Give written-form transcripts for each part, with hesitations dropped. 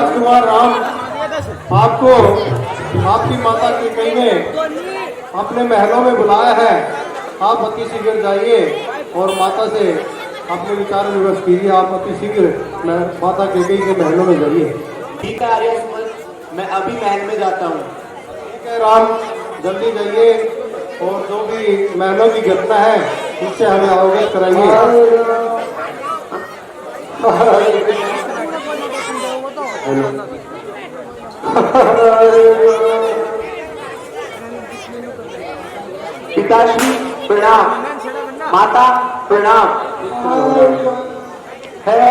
राजकुमार राम आपको आपकी माता कैकेयी ने अपने महलों में बुलाया है। आप अति शीघ्र जाइए और माता से अपने विचार विमर्श कीजिए। आप अति शीघ्र माता कैकेयी के महलों में जाइए। ठीक है आर्य सुमन, मैं अभी महल में जाता हूँ। ठीक है राम, जल्दी जाइए और जो भी महलों की घटना है उससे हमें अवगत कराइए। पिताश्री प्रणाम, माता प्रणाम। है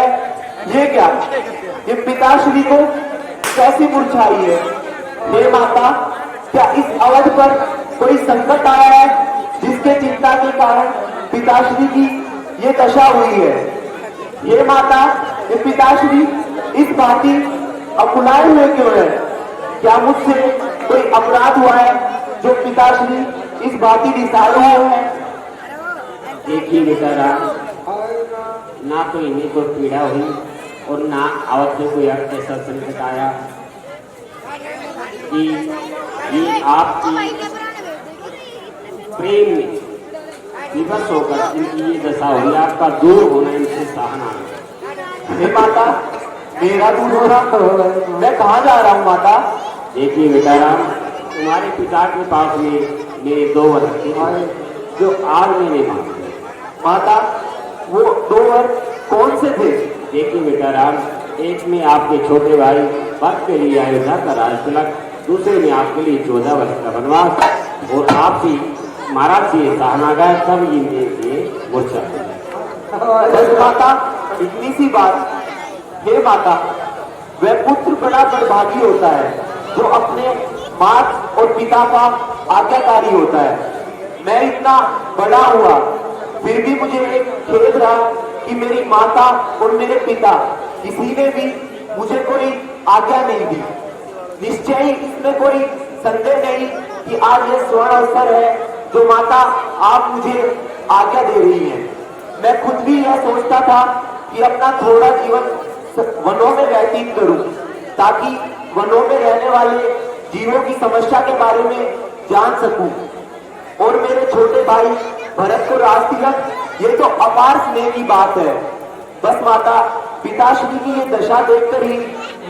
ये क्या? ये पिताश्री को कैसी मूर्छाई है? हे माता, क्या इस अवध पर कोई संकट आया है जिसके चिंता के कारण पिताश्री की ये दशा हुई है? ये माता, ये पिताश्री इस भांति अकुलाए हुए क्यों है? क्या मुझसे कोई अपराध हुआ है जो पिताश्री इस भांति निसार हुए हैं? देखिए बेटा राम, ना तो इन्हें कोई पीड़ा हुई और ना अवध में कोई ऐसा संकट आया कि ये आपकी प्रेम में विवश होकर इनकी ये दशा हुई। आपका दूर होना इनसे सहना है। हे माता, मेरा दूर होना? मैं कहाँ जा रहा हूँ माता? देखिए बेटा राम, तुम्हारे पिता के पास में मेरे 2 वर थे जो आज मैंने मांगे। माता, वो 2 वर कौन से थे? देखिए बेटा राम, एक में आपके छोटे भाई वक्त के लिए अयोध्या का राज तिलक, दूसरे में आपके लिए 14 वर्ष का वनवास और आपसी महाराज से सहनागार तब ये मूर्छा। बस माता, इतनी सी बात। हे माता, वह पुत्र बड़ा बड़भागी होता है जो अपने माता और पिता का आज्ञाकारी होता है। मैं इतना बड़ा हुआ फिर भी मुझे एक खेद रहा कि मेरी माता और मेरे पिता किसी ने भी मुझे कोई आज्ञा नहीं दी। निश्चय ही इसमें कोई संदेह नहीं कि आज यह स्वर्ण अवसर है जो माता आप मुझे आज्ञा दे रही हैं। मैं खुद भी यह सोचता था कि अपना थोड़ा जीवन वनों में व्यतीत करूं ताकि वनों में रहने वाले जीवों की समस्या के बारे में जान सकूं और मेरे छोटे भाई भरत को राज तिलक, ये तो अपार स्नेह की बात है। बस माता, पिताश्री की ये दशा देखकर ही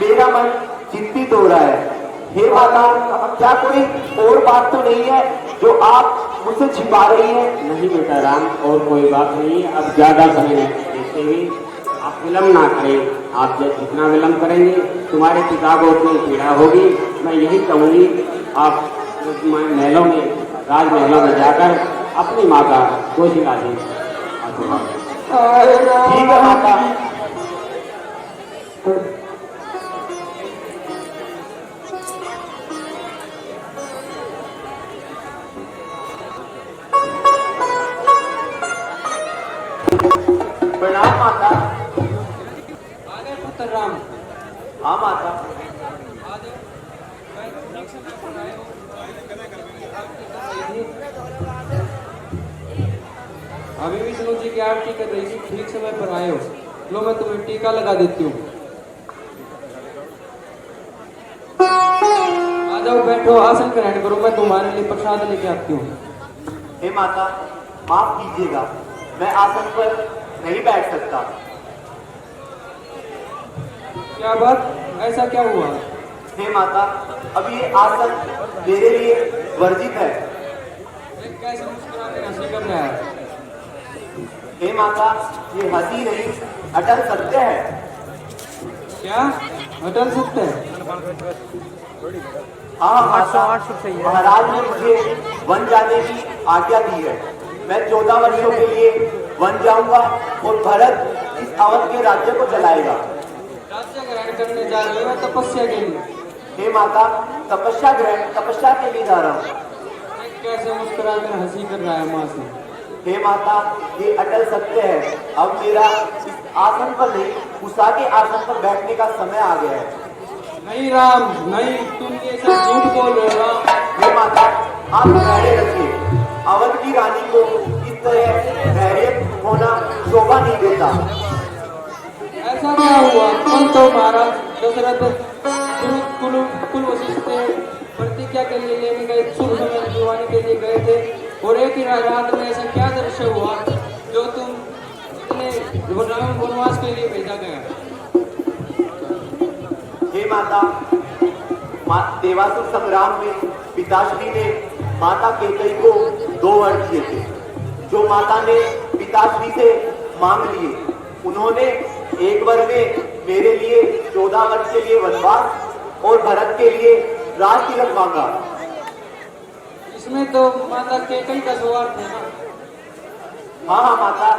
मेरा मन चिंतित हो रहा है। हे माता, क्या कोई और बात तो नहीं है जो आप मुझसे छिपा रही है? नहीं बेटा राम, और कोई बात नहीं है। अब ज्यादा समय देखते हुए आप विलम्ब ना करें। आप जब जितना विलम्ब करेंगे तुम्हारे पिता को उतनी पीड़ा होगी। मैं यही कहूँगी, आप महलों में, राजमहलों में जाकर अपनी माँ का कोशिला दें। ठीक है माता। प्रणाम माता। पुत्र राम। हाँ माता। अभी विष्णु जी की आरती कर रही थी, ठीक समय पर आए हो। लो मैं तुम्हें टीका लगा देती हूँ। आ जाओ, बैठो, आसन ग्रहण करो, मैं तुम्हारे लिए प्रसाद लेके आती हूँ। हे माता, माफ कीजिएगा, मैं आसन पर नहीं बैठ सकता। क्या बात, ऐसा क्या हुआ? हे माता, अब ये आसन मेरे लिए वर्जित है। कैसे मुस्कुराते हंसी कर रहा है? हे माता, ये हंसी नहीं, अटल सत्य है। क्या अटल सत्य है? हाँ माता, महाराज ने मुझे वन जाने की आज्ञा दी है। मैं 14 वर्षों के लिए वन जाऊंगा और भरत इस अवध के राज्य को चलाएगा। राज्य ग्रहण करने जा रहे हो तपस्या के लिए? हे माता, तपस्या के लिए जा रहा हूँ। कैसे मुस्कुरा कर हंसी कर रहा है माँ से? हे माता, ये अटल सत्य है। अब मेरा इस आसन पर नहीं, उषा के आसन पर बैठने का समय आ गया है। नहीं राम, नहीं, तुम ये सब झूठ बोल रहे हो राम। हे माता, आप धैर्य रखिए। अवध की रानी को इस तरह धैर्य होना शोभा नहीं देता। ऐसा क्या हुआ? कल तो महाराज दशरथ कुल वशिष्ठ से प्रतिज्ञा के लिए लेने गए, शुभ समय दिवानी के लिए गए थे, और एक ही रात में ऐसा क्या दृश्य हुआ जो तुम इतने वनवास के लिए भेजा गया? हे माता, देवासुर संग्राम में पिताश्री ने माता केकई को 2 वर दिए थे, जो माता ने पिताश्री से मांग लिए। उन्होंने एक वर में मेरे लिए 14 वर्ष के लिए वनवास और भरत के लिए राज तिलक मांगा। इसमें तो माता केकई का स्वार्थ है ना? हाँ हाँ माता,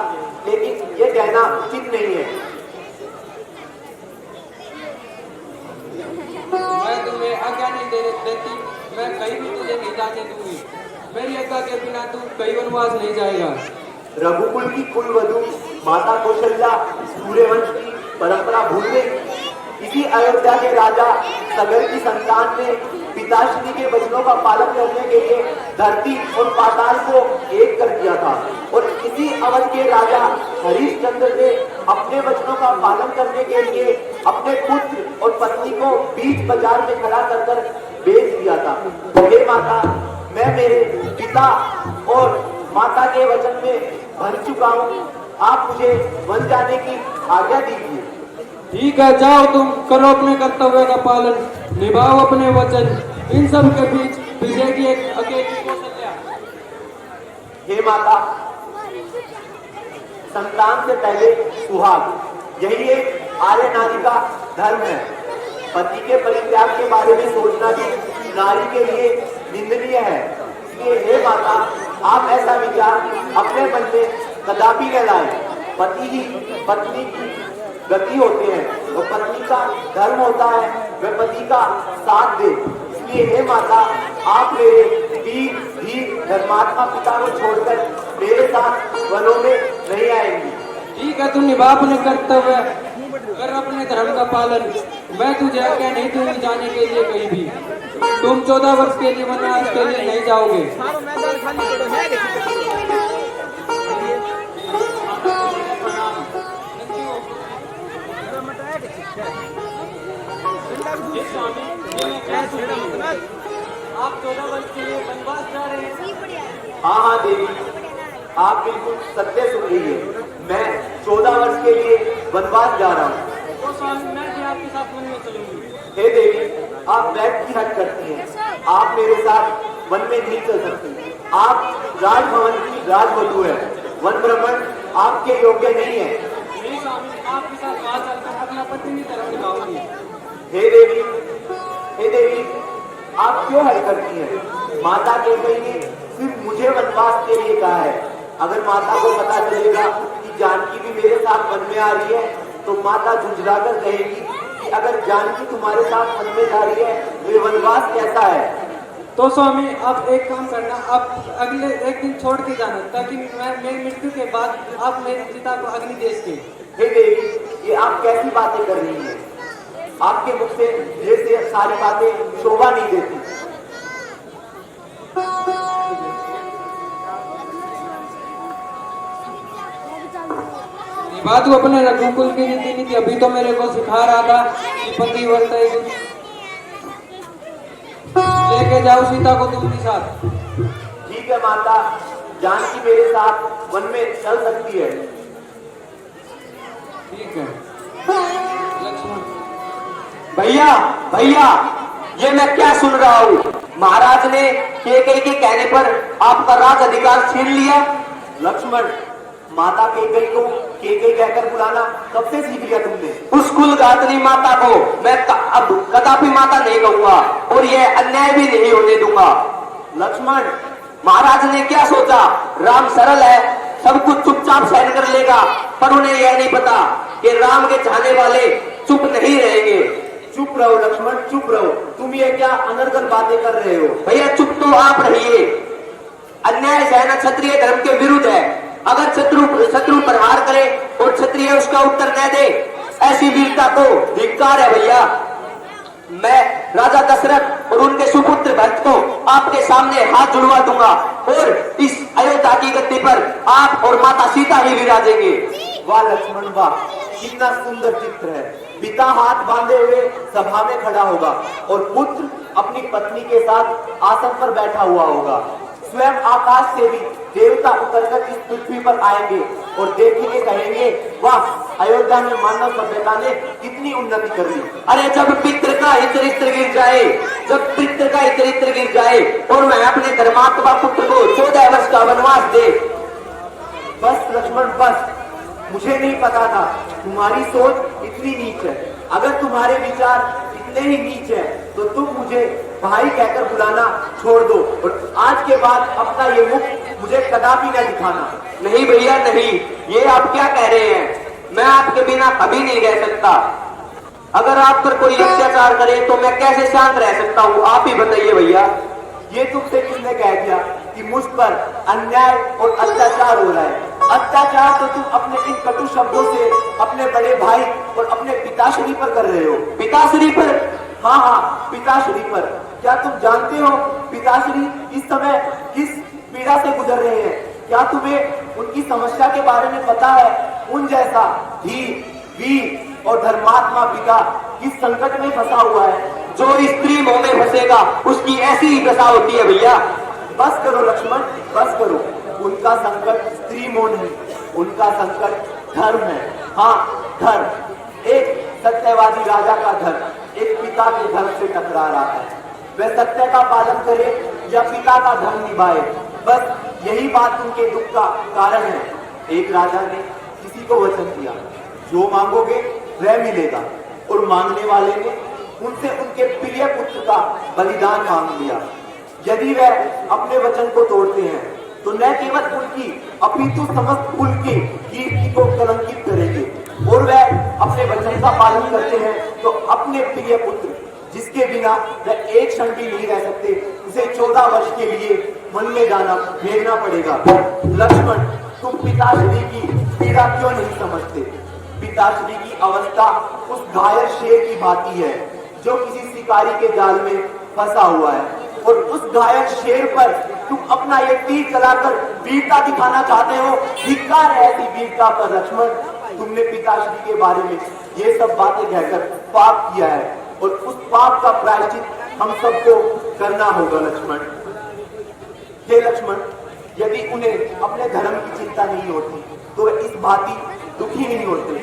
लेकिन ये कहना उचित नहीं है। मैं तुम्हें आज्ञा नहीं देती, मैं कहीं भी तुझे नहीं जाने दूंगी। मेरी आज्ञा के बिना तू कहीं वनवास नहीं जाएगा। रघुकुल की कुलवधु माता कौशल्या सूर्यवंश की परंपरा भूल गई। इसी अयोध्या के राजा सगर की संतान ने पिताश्री के वचनों का पालन करने के लिए धरती और पाताल को एक कर दिया था, और इसी अवध के राजा हरिश्चंद्र ने अपने वचनों का पालन करने के लिए अपने पुत्र और पत्नी को बीच बाजार में खड़ा कर बेच दिया था। हे माता, मैं मेरे पिता और माता के वचन में बन चुका हूँ, आप मुझे वन जाने की आज्ञा दीजिए। ठीक है, जाओ, तुम करो अपने कर्तव्य का पालन, निभाओ अपने वचन। इन सब के बीच विजय की एक अकेली कौशल्या। हे माता, संतान से पहले सुहाग, यही एक आर्य नारी का धर्म है। पति के परित्याग के बारे में सोचना भी नारी के लिए निंदनीय है। इसलिए हे माता, आप ऐसा विचार अपने मन में कदापि न लाएं। पति ही पत्नी की गति होते हैं, और पत्नी का धर्म होता है वह पति का साथ दे। इसलिए हे माता, आप मेरे वीर धीर धर्मात्मा पिता को छोड़कर मेरे साथ वनों में नहीं आएंगी। ठीक है, तुम निभा अपने कर्तव्य, कर अपने धर्म का पालन। मैं तुझे आज्ञा नहीं दूंगी जाने के लिए कहीं भी। तुम 14 वर्ष के लिए वनवास के लिए नहीं जाओगे। आप 14 वर्ष के लिए वनवास जा रहे हैं? हाँ हाँ देवी, आप बिल्कुल सत्य सुन रही है। मैं 14 वर्ष के लिए वनवास जा रहा हूँ। तो स्वामी, मैं भी आपके साथ वन में चलूंगी। हे देवी, आप बैठ की हट करती हैं, आप मेरे साथ वन में नहीं चल सकती। आप राजभवन की राजवधु है, वन भ्रमण आपके योग्य नहीं है। नहीं स्वामी, आपके साथ वहां चलकर अपना पत्नी तरफ दिखाऊंगी। हे देवी, आप क्यों हट करती हैं? माता के कई ने सिर्फ मुझे वनवास के लिए कहा है। अगर माता को पता चलेगा कि जानकी भी मेरे साथ वन में आ रही है, तो माता झुंझलाकर कहेगी कि अगर जानकी तुम्हारे साथ वन में जा रही है तो ये वनवास कैसा है। तो स्वामी, आप एक काम करना, आप अगले एक दिन छोड़ के जाना, ताकि मेरी मृत्यु के बाद आप मेरे पिता को अग्नि दे सकें। हे देवी, ये आप कैसी बातें कर रही हैं? आपके मुख से ये सारी बातें शोभा नहीं देती। बात वो अपने रघुकुल की रीति नीति अभी तो मेरे को सिखा रहा था कि पति वर्त लेके जाओ सीता को तुम भी साथ। ठीक है माता, जानकी मेरे साथ वन में चल सकती है। ठीक है लक्ष्मण। भैया, ये मैं क्या सुन रहा हूँ? महाराज ने केकई के कहने पर आपका राज अधिकार छीन लिया। लक्ष्मण, माता केकई को केकई कहकर बुलाना कब से सीख लिया तुमने? उस कुलघातनी माता को मैं अब कदापि माता नहीं कहूंगा, और यह अन्याय भी नहीं होने दूंगा। लक्ष्मण, महाराज ने क्या सोचा? राम सरल है, सब कुछ चुपचाप सहन कर लेगा, पर उन्हें यह नहीं पता कि राम के चाहने वाले चुप नहीं रहेंगे। चुप रहो लक्ष्मण, चुप रहो। तुम ये क्या अनर्गल बातें कर रहे हो? भैया चुप तो आप रहिए। अन्याय सहना क्षत्रिय धर्म के विरुद्ध है। अगर शत्रु प्रहार करे और क्षत्रिय उसका उत्तर न दे, ऐसी वीरता को धिक्कार है भैया। मैं राजा दशरथ और उनके सुपुत्र भरत को आपके सामने हाथ जुड़वा दूंगा, और इस अयोध्या की गद्दी पर आप और माता सीता ही विराजेंगे। वाह लक्ष्मण वाह, कितना सुंदर चित्र है। पिता हाथ बांधे हुए सभा में खड़ा होगा और पुत्र अपनी पत्नी के साथ आसन पर बैठा हुआ होगा। स्वयं आकाश से भी देवता उतरकर इस पृथ्वी पर आएंगे और देखेंगे, कहेंगे वाह, अयोध्या में मानव सभ्यता ने कितनी उन्नति कर ली। अरे जब पितृ का ही चरित्र गिर जाए, जब पितृ का ही चरित्र गिर जाए और मैं अपने धर्मात्मा पुत्र को 14 वर्ष का वनवास दे। बस लक्ष्मण बस, मुझे नहीं पता था तुम्हारी सोच इतनी नीच है। अगर तुम्हारे विचार इतने ही नीच है तो तुम मुझे भाई कहकर बुलाना छोड़ दो और आज के बाद अपना ये मुख मुझे कदापि न दिखाना। नहीं भैया नहीं, ये आप क्या कह रहे हैं? मैं आपके बिना कभी नहीं रह सकता। अगर आप पर कोई अत्याचार करे तो मैं कैसे शांत रह सकता हूँ, आप ही बताइए भैया। ये तुमसे किसने कह दिया कि मुझ पर अन्याय और अत्याचार हो रहा है? अत्याचार तो तुम अपने इन कटु शब्दों से अपने बड़े भाई और अपने पिताश्री पर कर रहे हो। पिताश्री पर? हाँ हाँ, पिताश्री पर। क्या तुम जानते हो पिताश्री इस समय किस पीड़ा से गुजर रहे हैं? क्या तुम्हें उनकी समस्या के बारे में पता है? उन जैसा धीर, वीर और धर्मात्मा पिता किस संकट में फंसा हुआ है। जो स्त्री मोह में फंसेगा उसकी ऐसी ही दशा होती है भैया। बस करो लक्ष्मण, बस करो। उनका संकट स्त्री मोह नहीं, उनका संकट धर्म है। हाँ, धर्म। एक सत्यवादी राजा का धर्म एक पिता के धर्म से टकरा रहा है। वह सत्य का पालन करे या पिता का धर्म निभाए, बस यही बात उनके दुख का कारण है। एक राजा ने किसी को वचन दिया, जो मांगोगे वह मिलेगा, और मांगने वाले ने उनसे उनके प्रिय पुत्र का बलिदान मांग लिया। यदि वह अपने वचन को तोड़ते हैं तो न केवल उनकी अपितु समस्त कुल की कीर्ति को कलंकित करेंगे, और वह अपने वचन का पालन करते हैं तो अपने प्रिय पुत्र, जिसके बिना वह एक क्षण भी नहीं रह सकते, उसे 14 वर्ष के लिए वन में जाना भेजना पड़ेगा। लक्ष्मण, तुम पिताश्री की पीड़ा क्यों नहीं समझते? पिताश्री की अवस्था उस घायल शेर की भांति है जो किसी शिकारी के जाल में फंसा हुआ है, और उस घायल शेर पर तुम अपना ये तीर चलाकर वीरता दिखाना चाहते हो। धिक्कार है ऐसी वीरता पर लक्ष्मण। तुमने पिताश्री के बारे में ये सब बातें कहकर पाप किया है, और उस पाप का प्रायश्चित हम सबको करना होगा लक्ष्मण। हे लक्ष्मण, यदि उन्हें अपने धर्म की चिंता नहीं होती तो वे इस भांति दुखी नहीं होते।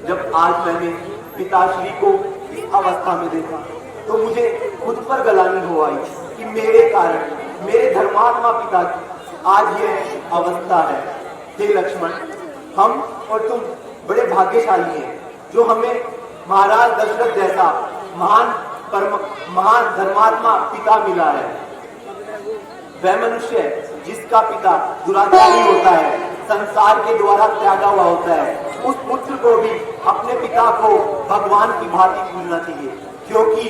जब आज मैंने पिताश्री को इस अवस्था में देखा तो मुझे खुद पर गलानी हो आई कि मेरे कारण मेरे धर्मात्मा पिता की आज यह अवस्था है। हे लक्ष्मण, हम और तुम बड़े भाग्यशाली हैं जो हमें महाराज दशरथ जैसा महान धर्मात्मा पिता मिला है। वह मनुष्य जिसका पिता दुराचारी होता है, संसार के द्वारा त्यागा हुआ होता है, उस पुत्र को भी अपने पिता को भगवान की भांति पूजना चाहिए, क्योंकि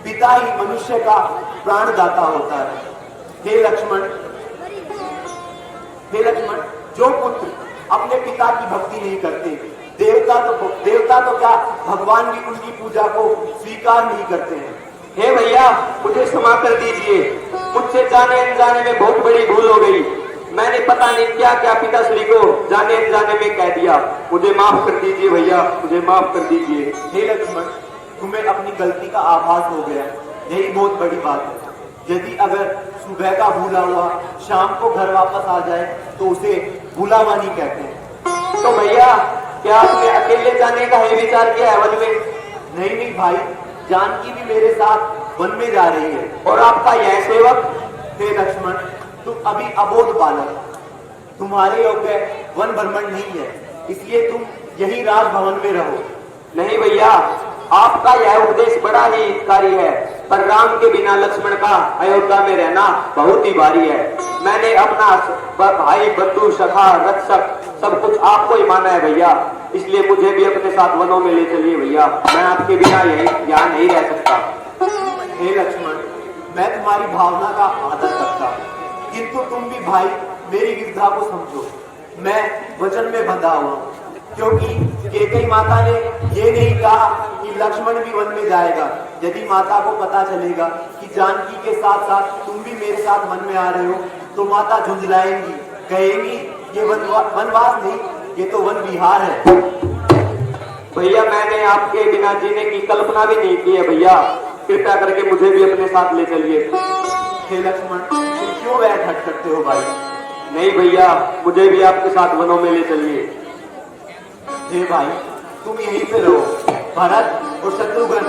पिता ही मनुष्य का प्राणदाता होता है। हे लक्ष्मण, जो पुत्र अपने पिता की भक्ति नहीं करते, देवता तो क्या भगवान भी उनकी पूजा को स्वीकार नहीं करते हैं। हे भैया, मुझे क्षमा कर दीजिए, मुझसे जाने अनजाने में बहुत बड़ी भूल हो गई। मैंने पता नहीं क्या क्या पिताश्री को जाने अनजाने में कह दिया। मुझे माफ कर दीजिए भैया, मुझे माफ कर दीजिए। हे लक्ष्मण, तुम्हें अपनी गलती का आभास हो गया, यही बहुत बड़ी बात है। यदि अगर सुबह का भूला हुआ शाम को घर वापस आ जाए तो उसे भूला हुआ नहीं कहते। तो भैया, क्या आपने अकेले जाने का ही विचार किया है वन में? नहीं भाई, जानकी भी मेरे साथ वन में जा रही है। और आपका यह सेवक? हे लक्ष्मण, तुम अभी अबोध बालक, तुम्हारे योग्य वन भ्रमण नहीं है, इसलिए तुम यही राजभवन में रहो। नहीं भैया, आपका यह उपदेश बड़ा ही हितकारी है, पर राम के बिना लक्ष्मण का अयोध्या में रहना बहुत ही भारी है। मैंने अपना भाई, बंधु, सखा, रक्षक सब कुछ आपको ही माना है भैया, इसलिए मुझे भी अपने साथ वनों में ले चलिए भैया। मैं आपके बिना यहाँ नहीं रह सकता। हे लक्ष्मण, मैं तुम्हारी भावना का आदर करता हूँ, किंतु तुम भी भाई मेरी विधा को समझो। मैं वचन में बंधा हुआ हूँ, क्योंकि कैकेयी माता ने ये नहीं कहा कि लक्ष्मण भी वन में जाएगा। यदि माता को पता चलेगा कि जानकी के साथ साथ तुम भी मेरे साथ वन में आ रहे हो तो माता झुंझलाएंगी, कहेंगी ये वनवास नहीं, ये तो वन विहार है। भैया मैंने आपके बिना जीने की कल्पना भी नहीं की है भैया, कृपया करके मुझे भी अपने साथ ले चलिए। हे लक्ष्मण, तुम क्यों वह हट करते हो भाई? नहीं भैया, मुझे भी आपके साथ वनों में ले चलिए। हे भाई, तुम यहीं पे रहो। भरत और शत्रुघ्न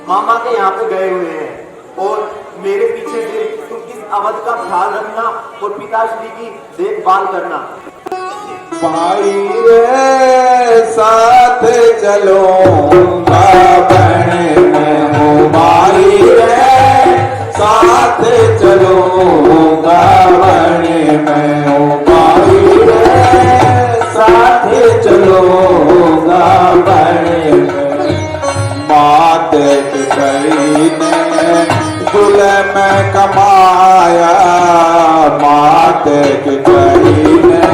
मामा के यहाँ पे गए हुए हैं और मेरे पीछे से तुम इस अवध का ख्याल रखना और पिताश्री की देखभाल करना। भाई रे साथ चलो बहने में हो, भाई रे साथ चलो बहने में हो, भाई रे साथ चलो बहने में। बात कही ने जुल्म कमाया, बात कही ने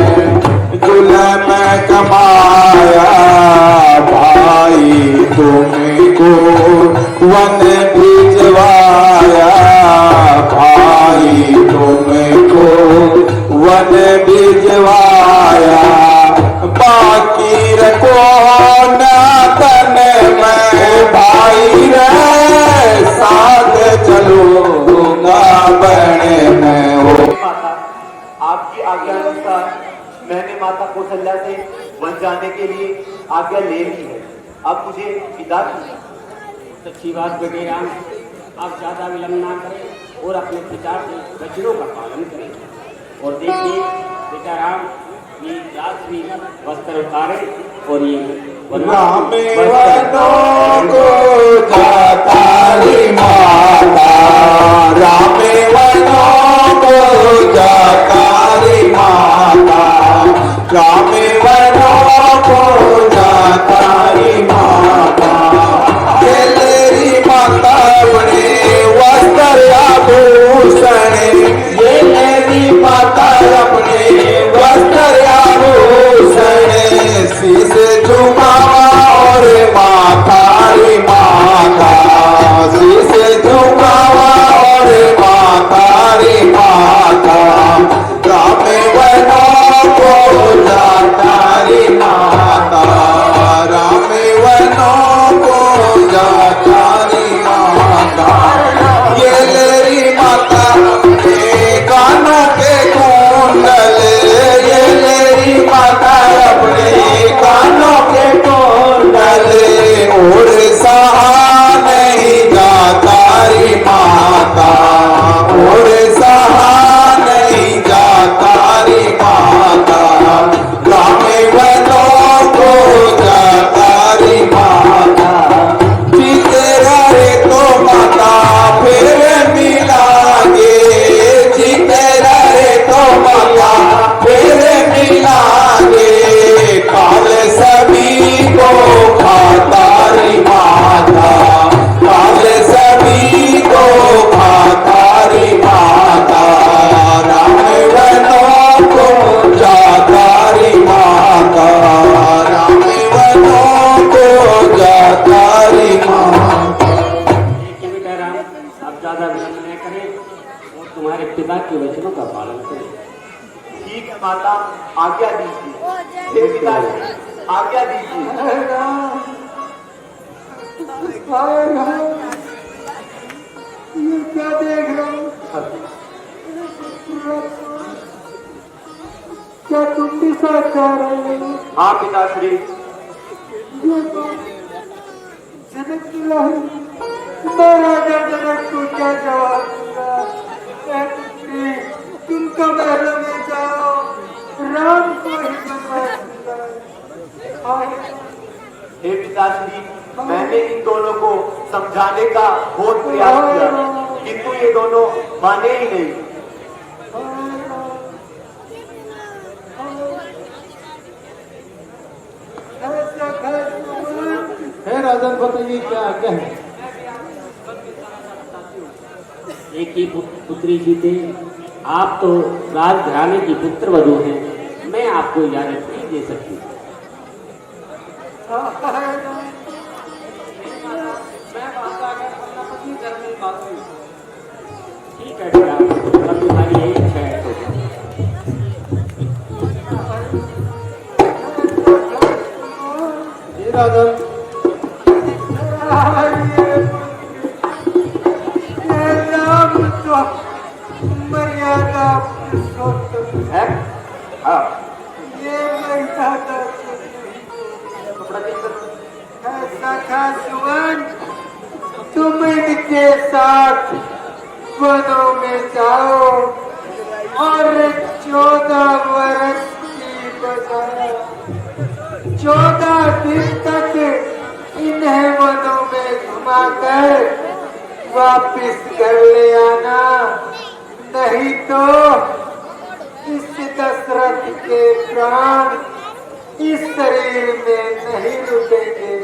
जुल्म कमाया, भाई तुमको वन भिजवाया, भाई तुमको वन भिजवाया। बाकी रखो न तन में, भाई रे साथ चलूंगा बहने में हो। माता, आपकी आज्ञा अनुसार मैंने माता कौशल्या से वन जाने के लिए आज्ञा ले ली है। अब मुझे विदा कीजिए। अच्छी बात बेटे राम, आप ज्यादा विलंब ना करें और अपने पिता के वचनों का पालन करें। और देखिए बेटा राम, ये जासवी वस्त्र उतारे और ये राम वनों को जाता रे माता, राम वनों को जाता रे माता, राम वनों को जाता रे माता। ये माता बने वस्त्र आभूषण, ये मेरी माता अपने वस्त्र आभूषण, शीश झुकावा और माथा रे माता, शीश झुकावा और माथा रे माता। राम वनों को जाता रे माता, राम वनों को जाता रे माता। ये लेरी माता के कानों के कुंडल, ये लेरी माता अपने कानों के कुंडल, और सहा नहीं जाता रे माता, और सहा नहीं जाता रे माता। राम वनों को जाता रे माता, जीते रहे तो माता फिर मिलांगे, जीते रहे तो माता फिर मिलांगे। काल सभी को खाता रे माता, काल सभी को खाता रे माता। राम वनों को जाता रे माता, राम वनों को जाता रे माता। देखिए बेटा राम, आप ज्यादा विलंब न करें और तुम्हारे पिता के वचनों का पालन करें। ठीक है माता, आज्ञा दीजिए। हे पिताश्री, आज्ञा दीजिए। ये क्या देख रहा हूँ? क्या तुम भी साथ जा रहे हो? हाँ पिताश्री। जनक की लाही, महाराजा जनक को क्या जवाब दूंगा? पुत्री, तुम तो महलों में जाओ, राम को ही बनवा दूंगा। हे पिताश्री, मैंने इन दोनों को समझाने का बहुत प्रयास किया, किंतु ये दोनों माने ही नहीं। है राजन, बताइए क्या आज्ञा है? एक ही पुत्री जीते, आप तो राजघराने की पुत्र वधू हैं, मैं आपको इजाजत नहीं दे सकती। ठीक है बेटा, अब तुम्हारी यही इच्छा है तो। राजन। मर्यादा है हाँ ये मर्यादा कपड़ा चेंज कर ऐसा था सुमन, तुम इनके साथ वनों में जाओ और 14 वर्ष की बजाय 14 दिन तक इन्हें वनों में घुमाकर वापिस घर ले आना, नहीं तो इस दशरथ के प्राण इस शरीर में नहीं रुकेंगे।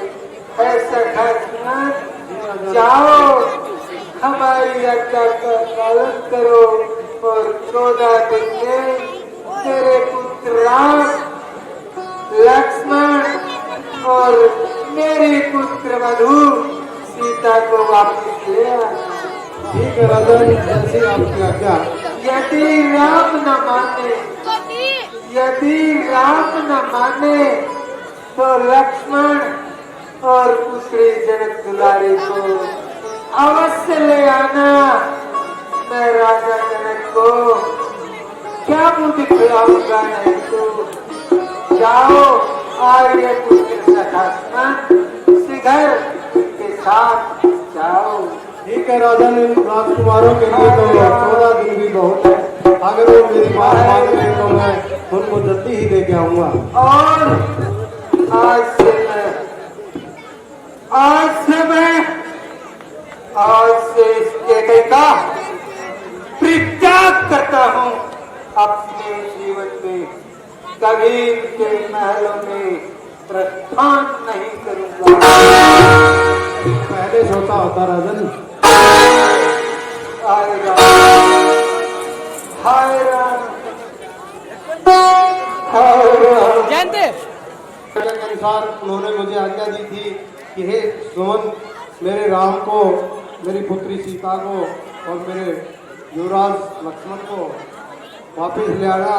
ऐसा खाना जाओ, हमारी आज्ञा का पालन करो और 14 दिन में तेरे पुत्र राम, लक्ष्मण और मेरी पुत्र मधु सीता को वापस ले आना। ठीक है राजन, जैसी आपकी आज्ञा। यदि राम न माने, यदि राम न माने तो लक्ष्मण और पुत्री जनक दुलारी को अवश्य ले आना। मैं राजा जनक को क्या मुंह दिखलाऊंगा, नहीं तो जाओ आर्य पुत्र सखात्मन शिखर के साथ जाओ। ठीक है राजन, इन राजकुमारों के लिए तो 14 दिन भी बहुत है। अगर वो मेरी बात मान ले तो मैं उनको जल्दी ही लेके आऊंगा। और आज से इसके कई का परित्याग करता हूँ। अपने जीवन में कभी इनके महलों में प्रस्थान नहीं करूंगा। पहले सोता होता राजन। हाय राम, हाय राम, हाय राम। जानते के अनुसार उन्होंने मुझे आज्ञा दी थी कि हे सुमन, मेरे राम को, मेरी पुत्री सीता को और मेरे युवराज लक्ष्मण को वापिस ले आना।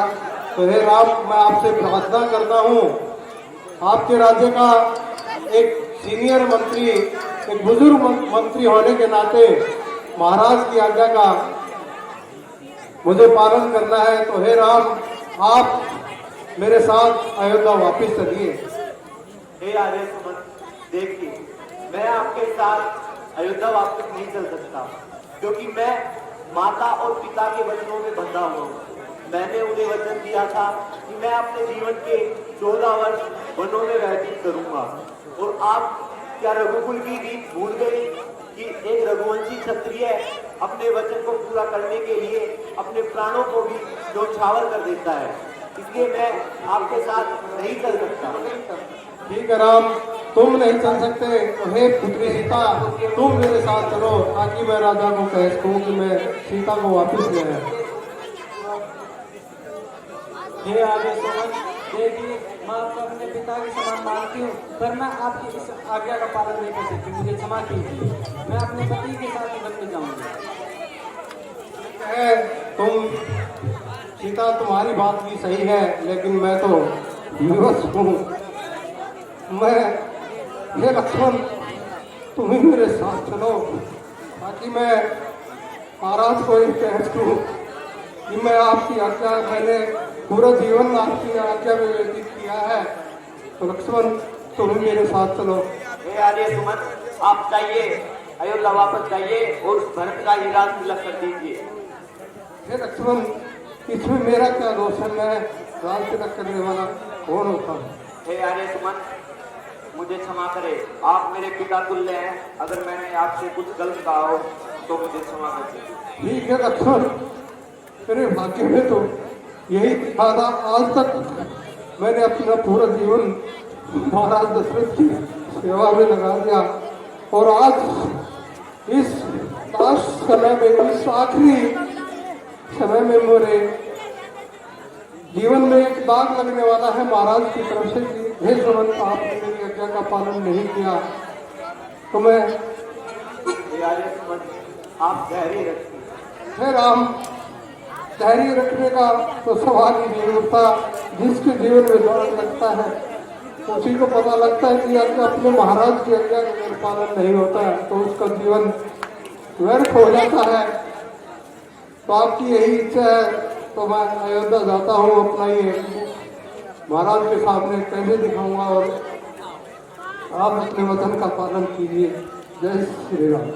तो हे राम, मैं आपसे प्रार्थना करता हूँ, आपके राज्य का एक सीनियर मंत्री, एक बुजुर्ग मंत्री होने के नाते महाराज की आज्ञा का मुझे पालन करना है। तो हे राम, आप मेरे साथ अयोध्या वापिस चलिए। हे आर्य सुमन, देखिए मैं आपके साथ अयोध्या वापस नहीं चल सकता, क्योंकि मैं माता और पिता के वचनों में बंधा हुआ हूँ। मैंने उन्हें वचन दिया था कि मैं अपने जीवन के 14 वर्ष वनों में व्यतीत करूंगा। और आप क्या रघुकुल की रीत भूल गई कि एक रघुवंशी क्षत्रिय अपने वचन को पूरा करने के लिए अपने प्राणों को भी न्यौछावर कर देता है। इसलिए मैं आपके साथ नहीं चल सकता। ठीक है राम, तुम नहीं चल सकते तो हे पुत्री सीता, तुम मेरे साथ चलो, ताकि मैं राजा को कह सकूं कि मैं सीता को वापस ले आया। हे आगे सुमन, देखिए मैं आपको अपने पिता के समान मानती हूँ, पर मैं आपकी इस आज्ञा का पालन नहीं कर सकती, मुझे क्षमा कीजिए। मैं अपने पति के साथ वन में जाऊंगा। तुम सीता, तुम्हारी बात भी सही है, लेकिन मैं तो विवश हूँ। मैं हे लक्ष्मण, तुम ही मेरे साथ चलो, ताकि मैं महाराज को कह सकूं कि मैं आपकी आज्ञा, मैंने पूरा जीवन आपकी आज्ञा में व्यतीत किया है। तो लक्ष्मण, तुम ही मेरे साथ चलो। हे आर्य सुमन, आप चाहिए अयोध्या वापस जाइए और उस भरत का हीरा तिलक कर दीजिए। हे लक्ष्मण, इसमें मेरा क्या दोष है? मैं राज तिलक करने वाला कौन होता हूँ? हे आर्य सुमन, मुझे क्षमा करें, आप मेरे पिता तुल्य हैं। अगर मैंने आपसे कुछ गलत कहा हो तो मुझे क्षमा कर दीजिए। ठीक है लक्ष्मण, मेरे भाग्य में तो यही था। आज तक मैंने अपना पूरा जीवन महाराज दशरथ की सेवा में लगा दिया, और आज इस लास्ट समय में, इस आखिरी समय में मेरे जीवन में एक दाग लगने वाला है महाराज की तरफ से कि हे सुमन, आपने मेरी आज्ञा का पालन नहीं किया। तो मैं, आप धैर्य रखिए। हे राम, धैर्य रखने का तो सवाल ही नहीं उठता। जिसके जीवन में दाग लगता है उसी को पता लगता है कि अगर अपने महाराज की आज्ञा का अगर पालन नहीं होता है तो उसका जीवन व्यर्थ हो जाता है। तो आपकी यही इच्छा है तो मैं अयोध्या जाता हूँ, अपना ये महाराज के सामने कैसे दिखाऊंगा और आप अपने वचन का पालन कीजिए। जय श्री राम।